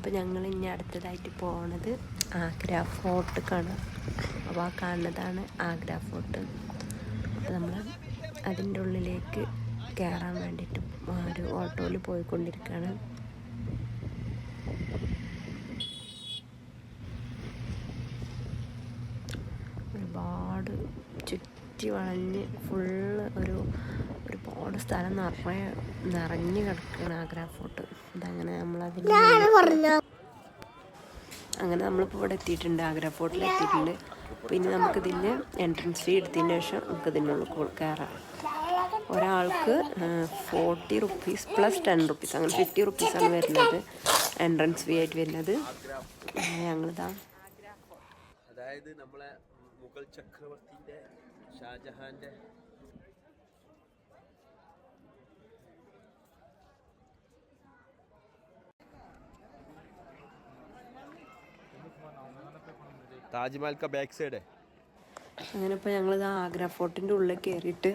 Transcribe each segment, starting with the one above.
അപ്പോൾ ഞങ്ങൾ ഇനി അടുത്തതായിട്ട് പോണത് ആഗ്ര ഫോർട്ട് കാണാം. അപ്പോൾ ആ കാണുന്നതാണ് ആഗ്ര ഫോർട്ട്. അപ്പോൾ നമ്മൾ അതിൻ്റെ ഉള്ളിലേക്ക് കയറാൻ വേണ്ടിയിട്ട് ഒരു ഓട്ടോയിൽ പോയിക്കൊണ്ടിരിക്കുകയാണ്. ഒരുപാട് ചുറ്റി വളഞ്ഞ് ഫുള്ള് ഒരുപാട് സ്ഥലം നിറഞ്ഞ് കിടക്കുകയാണ് ആഗ്ര ഫോർട്ട്. അതങ്ങനെ നമ്മളിപ്പോൾ ഇവിടെ എത്തിയിട്ടുണ്ട്, ആഗ്ര ഫോർട്ടിൽ എത്തിയിട്ടുണ്ട്. പിന്നെ നമുക്കിതിൻ്റെ എൻട്രൻസ് ഫീ എടുത്തതിന് ശേഷം നമുക്ക് ഇതിനുള്ളിൽ കയറാം. ഒരാൾക്ക് 40 റുപ്പീസ് പ്ലസ് 10 റുപ്പീസ്, അങ്ങനെ 50 റുപ്പീസാണ് വരുന്നത് എൻട്രൻസ് ഫീ ആയിട്ട് വരുന്നത്. ഞങ്ങളിതാ അതായത് നമ്മളെ മുഗൾ ചക്രവർത്തിൻ്റെ ഷാജഹാൻ്റെ താജ്മഹൽ ബാക്ക് സൈഡ്. അങ്ങനെ ഇപ്പോൾ ഞങ്ങളിത് ആഗ്ര ഫോർട്ടിൻ്റെ ഉള്ളിൽ കയറിയിട്ട്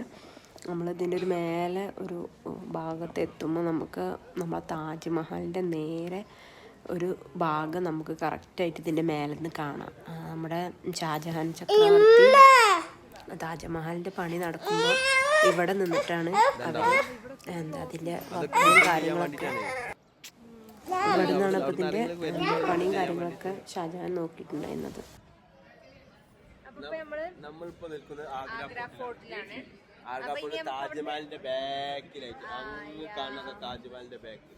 നമ്മളിതിൻ്റെ ഒരു മേലെ ഒരു ഭാഗത്ത് എത്തുമ്പോൾ നമുക്ക് നമ്മളെ താജ്മഹലിൻ്റെ നേരെ ഒരു ഭാഗം നമുക്ക് കറക്റ്റായിട്ട് ഇതിൻ്റെ മേലെ നിന്ന് കാണാം. നമ്മുടെ ഷാജഹാൻ ചക്രവർത്തി താജ്മഹലിൻ്റെ പണി നടക്കുമ്പോൾ ഇവിടെ നിന്നിട്ടാണ് അവർ അതിൻ്റെ വർക്കും കാര്യങ്ങളൊക്കെ ഇവിടെ നിന്നാണ് അപ്പോൾ ഇതിൻ്റെ പണിയും കാര്യങ്ങളൊക്കെ ഷാജഹാൻ നോക്കിയിട്ടുണ്ടായിരുന്നത്. നമ്മളിപ്പോ നിൽക്കുന്നത് ആഗ്ര ഫോർട്ടിലാണ്. ആഗ്ര ഫോർട്ട് താജ്മഹലിന്റെ ബാക്കിലായിട്ട് അങ്ങ് കാണുന്നത് താജ്മഹലിന്റെ ബാക്കിൽ.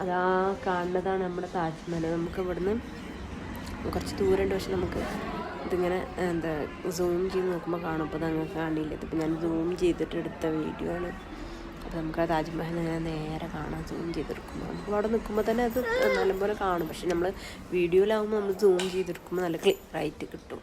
അതാ കാണുന്നതാണ് നമ്മുടെ താജ്മഹൽ. നമുക്ക് ഇവിടുന്ന് കുറച്ച് ദൂരമുണ്ട്, പക്ഷെ നമുക്ക് ഇതിങ്ങനെ സൂം ചെയ്ത് നോക്കുമ്പോൾ കാണും. അപ്പോൾ അത് അങ്ങനെ കാണില്ല. ഇതിപ്പോൾ ഞാൻ സൂം ചെയ്തിട്ട് എടുത്ത വീഡിയോ ആണ്. അപ്പോൾ നമുക്ക് ആ താജ്മഹൽ ഇങ്ങനെ നേരെ കാണാൻ സൂം ചെയ്തെടുക്കുമ്പോൾ നമുക്ക് അവിടെ നിൽക്കുമ്പോൾ തന്നെ അത് നല്ലപോലെ കാണും. പക്ഷെ നമ്മൾ വീഡിയോയിലാവുമ്പോൾ നമ്മൾ സൂം ചെയ്തെടുക്കുമ്പോൾ നല്ല ക്ലിയറായിട്ട് കിട്ടും.